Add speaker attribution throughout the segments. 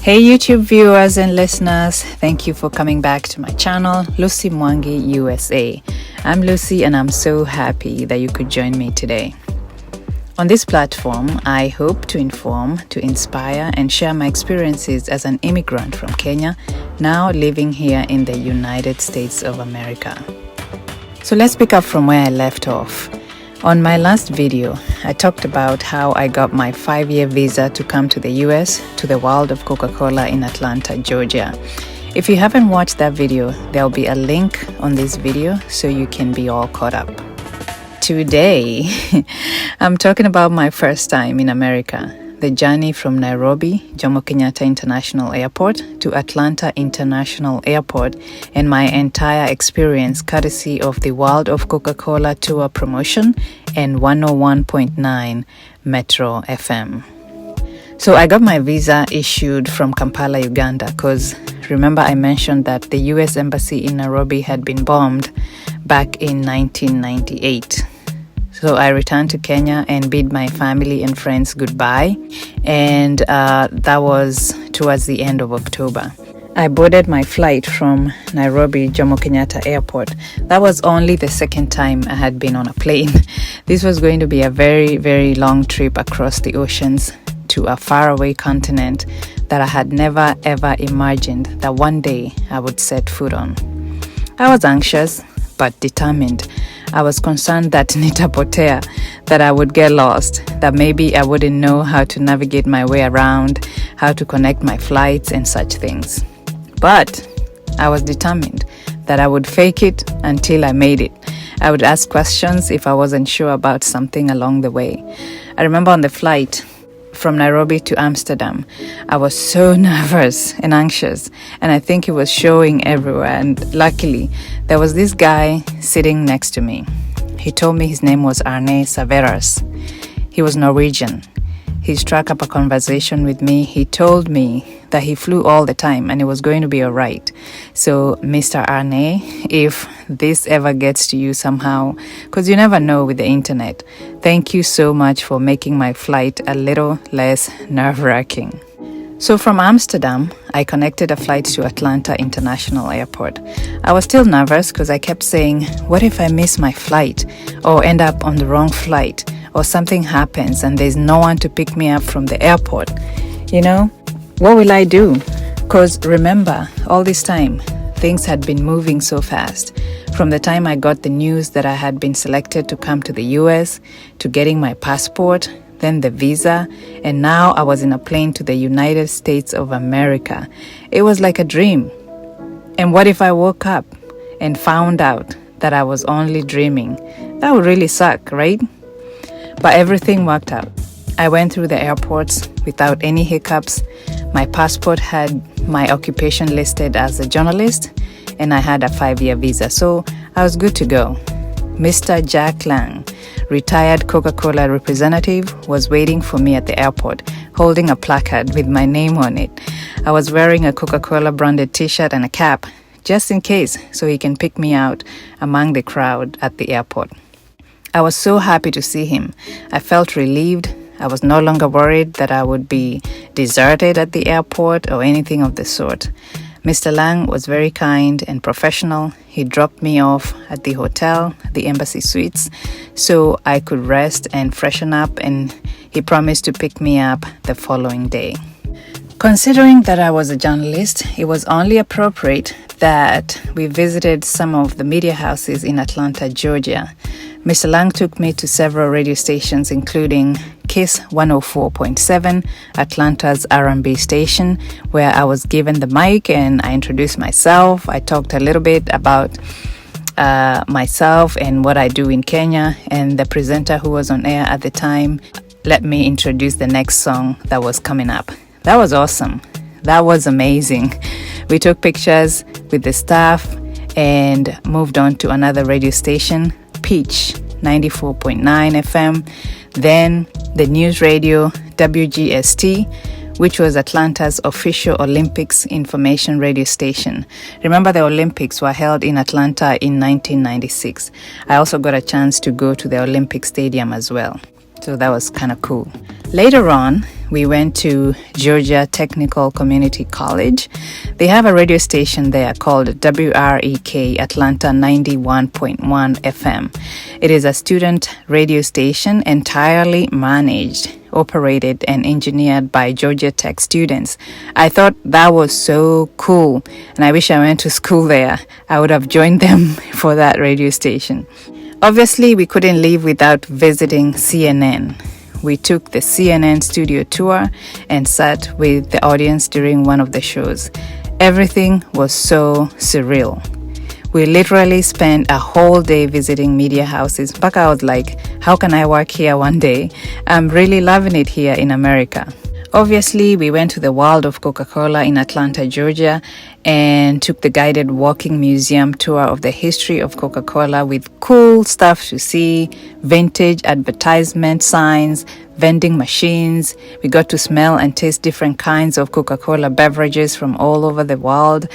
Speaker 1: Hey YouTube viewers and listeners, thank you for coming back to my channel, Lucy Mwangi USA. I'm Lucy and I'm so happy that you could join me today. On this platform, I hope to inform, to inspire and share my experiences as an immigrant from Kenya, now living here in the United States of America. So let's pick up from where I left off. On my last video, I talked about how I got my 5-year visa to come to the US, to the world of Coca-Cola in Atlanta, Georgia. If you haven't watched that video, there'll be a link on this video so you can be all caught up. Today, I'm talking about my first time in America, the journey from Nairobi, Jomo Kenyatta International Airport to Atlanta International Airport, and my entire experience courtesy of the World of Coca-Cola Tour promotion and 101.9 Metro FM. So I got my visa issued from Kampala, Uganda, because remember I mentioned that the US Embassy in Nairobi had been bombed back in 1998. So I returned to Kenya and bid my family and friends goodbye, and that was towards the end of October. I boarded my flight from Nairobi Jomo Kenyatta Airport. That was only the second time I had been on a plane. This was going to be a very, very long trip across the oceans to a faraway continent that I had never ever imagined that one day I would set foot on. I was anxious but determined. I was concerned that nitapotea, that I would get lost, that maybe I wouldn't know how to navigate my way around, how to connect my flights and such things. But I was determined that I would fake it until I made it. I would ask questions if I wasn't sure about something along the way. I remember on the flight from Nairobi to Amsterdam, I was so nervous and anxious, and I think it was showing everywhere. And luckily, there was this guy sitting next to me. He told me his name was Arne Saveras. He was Norwegian. He struck up a conversation with me. He told me that he flew all the time and it was going to be all right. So, Mr. Arne, if this ever gets to you somehow, because you never know with the internet, thank you so much for making my flight a little less nerve-wracking. So from Amsterdam, I connected a flight to Atlanta International Airport. I was still nervous because I kept saying, what if I miss my flight or end up on the wrong flight or something happens and there's no one to pick me up from the airport? You know, what will I do? Because remember, all this time, things had been moving so fast. From the time I got the news that I had been selected to come to the US, to getting my passport, then the visa, and now I was in a plane to the United States of America. It was like a dream. And what if I woke up and found out that I was only dreaming? That would really suck, right? But everything worked out. I went through the airports without any hiccups. My passport had my occupation listed as a journalist, and I had a 5-year visa, so I was good to go. Mr. Jack Lang, retired Coca-Cola representative, was waiting for me at the airport, holding a placard with my name on it. I was wearing a Coca-Cola branded t-shirt and a cap, just in case, so he can pick me out among the crowd at the airport. I was so happy to see him. I felt relieved. I was no longer worried that I would be deserted at the airport or anything of the sort. Mr. Lang was very kind and professional. He dropped me off at the hotel, the embassy suites, so I could rest and freshen up, and he promised to pick me up the following day. Considering that I was a journalist, it was only appropriate that we visited some of the media houses in Atlanta, Georgia. Mr. Lang took me to several radio stations, including KISS 104.7, Atlanta's R&B station, where I was given the mic and I introduced myself. I talked a little bit about myself and what I do in Kenya, and the presenter who was on air at the time let me introduce the next song that was coming up. That was awesome. That was amazing. We took pictures with the staff and moved on to another radio station, Peach 94.9 FM, then the news radio WGST, which was Atlanta's official Olympics information radio station. Remember, the Olympics were held in Atlanta in 1996. I also got a chance to go to the Olympic Stadium as well. So that was kind of cool. Later on, we went to Georgia Technical Community College. They have a radio station there called WREK Atlanta 91.1 FM. It is a student radio station entirely managed, operated, and engineered by Georgia Tech students. I thought that was so cool, and I wish I went to school there. I would have joined them for that radio station. Obviously, we couldn't leave without visiting CNN. We took the CNN studio tour and sat with the audience during one of the shows. Everything was so surreal. We literally spent a whole day visiting media houses. Back I was like, how can I work here one day? I'm really loving it here in America. Obviously, we went to the world of Coca-Cola in Atlanta, Georgia, and took the guided walking museum tour of the history of Coca-Cola with cool stuff to see, vintage advertisement signs, vending machines. We got to smell and taste different kinds of Coca-Cola beverages from all over the world.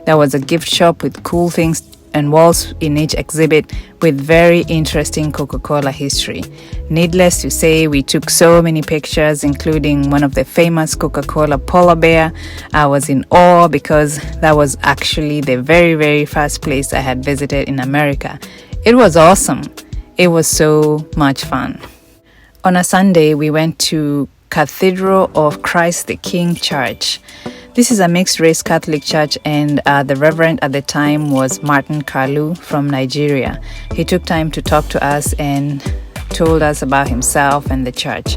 Speaker 1: There was a gift shop with cool things and walls in each exhibit with very interesting Coca-Cola history. Needless to say, we took so many pictures, including one of the famous Coca-Cola polar bear. I was in awe because that was actually the very, very first place I had visited in America. It was awesome. It was so much fun. On a Sunday, we went to Cathedral of Christ the King Church. This is a mixed-race Catholic church, and the reverend at the time was Martin Kalu from Nigeria. He took time to talk to us and told us about himself and the church.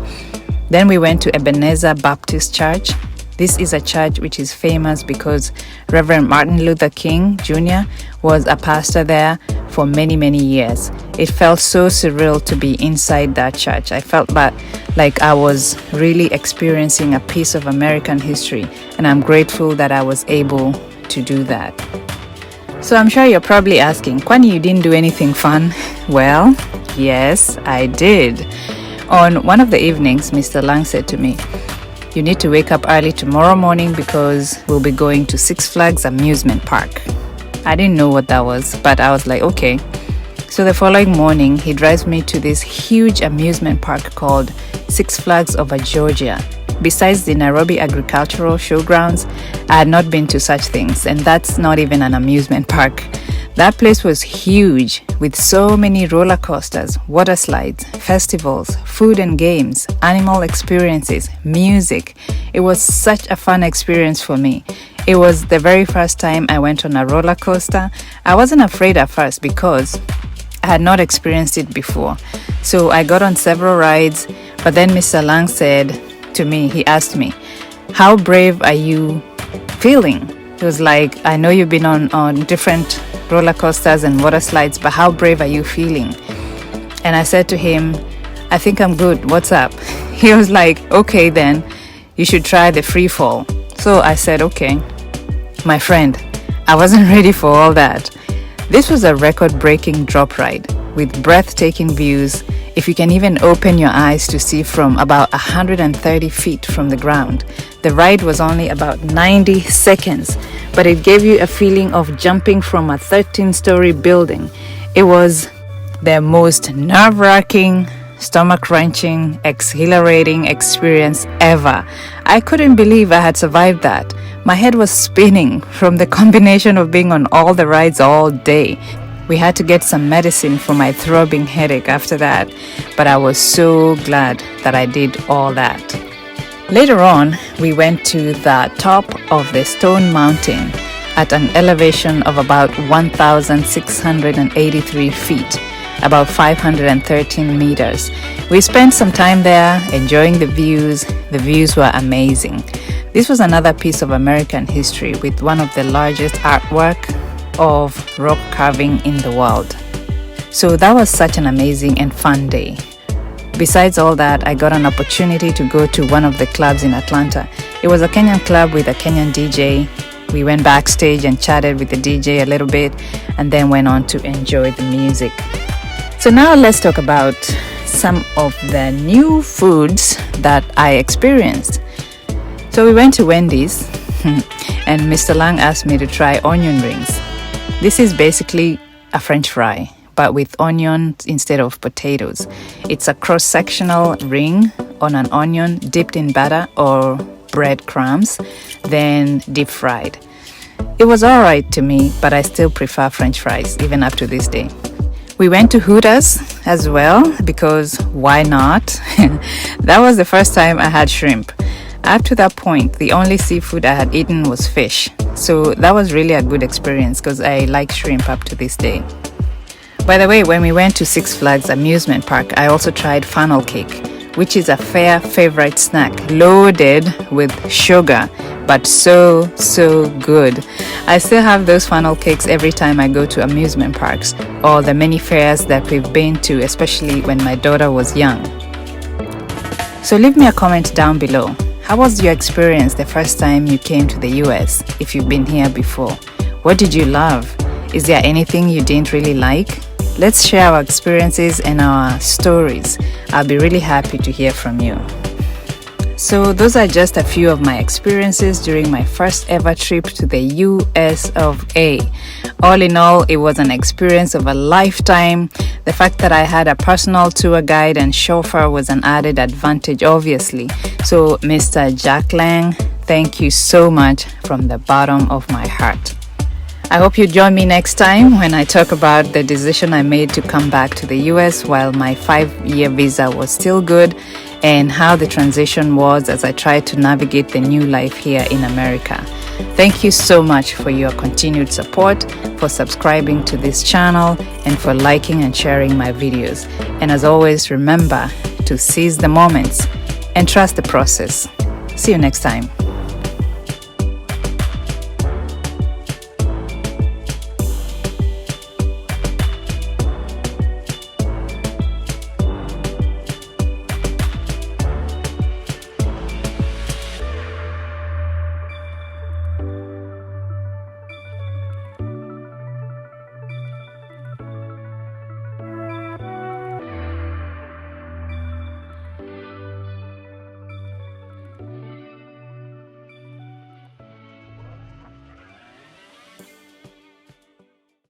Speaker 1: Then we went to Ebenezer Baptist Church. This is a church which is famous because Reverend Martin Luther King Jr. was a pastor there for many, many years. It felt so surreal to be inside that church. I felt like I was really experiencing a piece of American history, and I'm grateful that I was able to do that. So I'm sure you're probably asking, Kwani, you didn't do anything fun? Well, yes, I did. On one of the evenings, Mr. Lang said to me, you need to wake up early tomorrow morning because we'll be going to Six Flags Amusement Park. I didn't know what that was, but I was like, okay. So the following morning, he drives me to this huge amusement park called Six Flags over Georgia. Besides the Nairobi Agricultural Showgrounds, I had not been to such things, and that's not even an amusement park. That place was huge, with so many roller coasters, water slides, festivals, food and games, animal experiences, music. It was such a fun experience for me. It was the very first time I went on a roller coaster. I wasn't afraid at first because I had not experienced it before. So I got on several rides, but then Mr. Lang said to me, he asked me, how brave are you feeling? He was like, I know you've been on different roller coasters and water slides, but how brave are you feeling? And I said to him, I think I'm good. What's up? He was like, okay, then you should try the free fall. So I said, okay. My friend, I wasn't ready for all that. This was a record-breaking drop ride with breathtaking views. If you can even open your eyes to see from about 130 feet from the ground. The ride was only about 90 seconds, but it gave you a feeling of jumping from a 13-story building. It was the most nerve-wracking, stomach-wrenching, exhilarating experience ever. I couldn't believe I had survived that. My head was spinning from the combination of being on all the rides all day. We had to get some medicine for my throbbing headache after that, but I was so glad that I did all that. Later on, we went to the top of the Stone Mountain at an elevation of about 1,683 feet, about 513 meters. We spent some time there enjoying the views. The views were amazing. This was another piece of American history with one of the largest artwork of rock carving in the world. So that was such an amazing and fun day. Besides all that, I got an opportunity to go to one of the clubs in Atlanta. It was a Kenyan club with a Kenyan DJ. We went backstage and chatted with the DJ a little bit and then went on to enjoy the music. So now let's talk about some of the new foods that I experienced. So we went to Wendy's and Mr. Lang asked me to try onion rings. This is basically a French fry, but with onions instead of potatoes. It's a cross-sectional ring on an onion dipped in batter or breadcrumbs, then deep fried. It was alright to me, but I still prefer French fries, even up to this day. We went to Hooters as well, because why not? That was the first time I had shrimp. Up to that point, the only seafood I had eaten was fish. So that was really a good experience because I like shrimp up to this day. By the way, when we went to Six Flags amusement park, I also tried funnel cake, which is a fair favorite snack, loaded with sugar, but so good. I still have those funnel cakes every time I go to amusement parks or the many fairs that we've been to, especially when my daughter was young. So leave me a comment down below. How was your experience the first time you came to the US, if you've been here before? What did you love? Is there anything you didn't really like? Let's share our experiences and our stories. I'll be really happy to hear from you. So those are just a few of my experiences during my first ever trip to the US of A. All in all, it was an experience of a lifetime. The fact that I had a personal tour guide and chauffeur was an added advantage, obviously. So Mr. Jack Lang, thank you so much from the bottom of my heart. I hope you join me next time when I talk about the decision I made to come back to the US while my 5-year visa was still good, and how the transition was as I tried to navigate the new life here in America. Thank you so much for your continued support, for subscribing to this channel, and for liking and sharing my videos. And as always, remember to seize the moments and trust the process. See you next time.